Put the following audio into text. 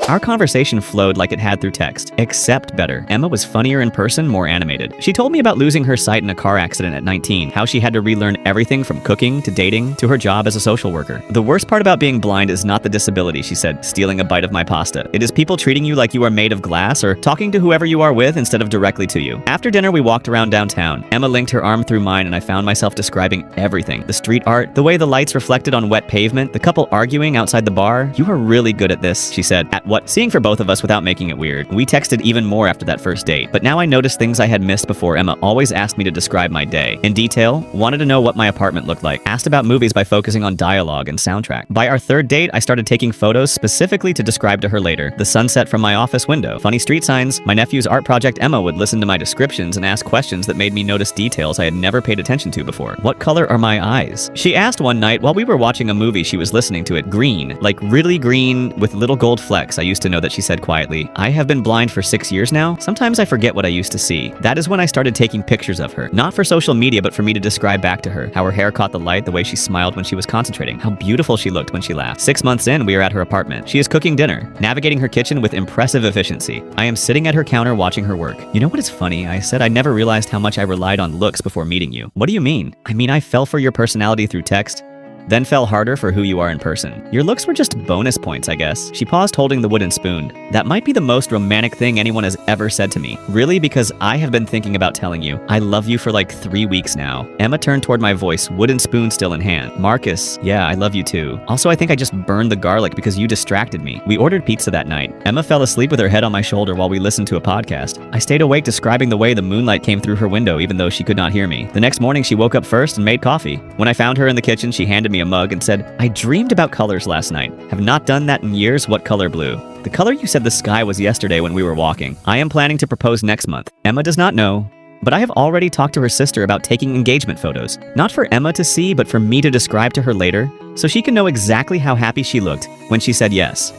Our conversation flowed like it had through text, except better. Emma was funnier in person, more animated. She told me about losing her sight in a car accident at 19, how she had to relearn everything from cooking to dating to her job as a social worker. The worst part about being blind is not the disability, she said, stealing a bite of my pasta. It is people treating you like you are made of glass or talking to whoever you are with instead of directly to you. After dinner, we walked around downtown. Emma linked her arm through mine and I found myself describing everything. The street art, the way the lights reflected on wet pavement, the couple arguing outside the bar. You are really good at this, she said. At what? Seeing for both of us without making it weird. We texted even more after that first date, but now I noticed things I had missed before. Emma always asked me to describe my day. In detail, wanted to know what my apartment looked like. Asked about movies by focusing on dialogue and soundtrack. By our third date, I started taking photos specifically to describe to her later. The sunset from my office window, funny street signs, my nephew's art project. Emma would listen to my descriptions and ask questions that made me notice details I had never paid attention to before. What color are my eyes? She asked one night while we were watching a movie she was listening to it. Green, like really green with little gold flecks. I used to know that she said quietly. I have been blind for 6 years now. Sometimes I forget what I used to see. That is when I started taking pictures of her. Not for social media, but for me to describe back to her. How her hair caught the light, the way she smiled when she was concentrating. How beautiful she looked when she laughed. 6 months in, we are at her apartment. She is cooking dinner, navigating her kitchen with impressive efficiency. I am sitting at her counter watching her work. You know what is funny? I said I never realized how much I relied on looks before meeting you. What do you mean? I mean, I fell for your personality through text, then fell harder for who you are in person. Your looks were just bonus points, I guess. She paused holding the wooden spoon. That might be the most romantic thing anyone has ever said to me. Really, because I have been thinking about telling you. I love you for like 3 weeks now. Emma turned toward my voice, wooden spoon still in hand. Marcus, yeah, I love you too. Also, I think I just burned the garlic because you distracted me. We ordered pizza that night. Emma fell asleep with her head on my shoulder while we listened to a podcast. I stayed awake describing the way the moonlight came through her window even though she could not hear me. The next morning, she woke up first and made coffee. When I found her in the kitchen, she handed me a mug and said, I dreamed about colors last night. Have not done that in years. What color blue? The color you said the sky was yesterday when we were walking. I am planning to propose next month. Emma does not know, but I have already talked to her sister about taking engagement photos. Not for Emma to see, but for me to describe to her later, so she can know exactly how happy she looked when she said yes.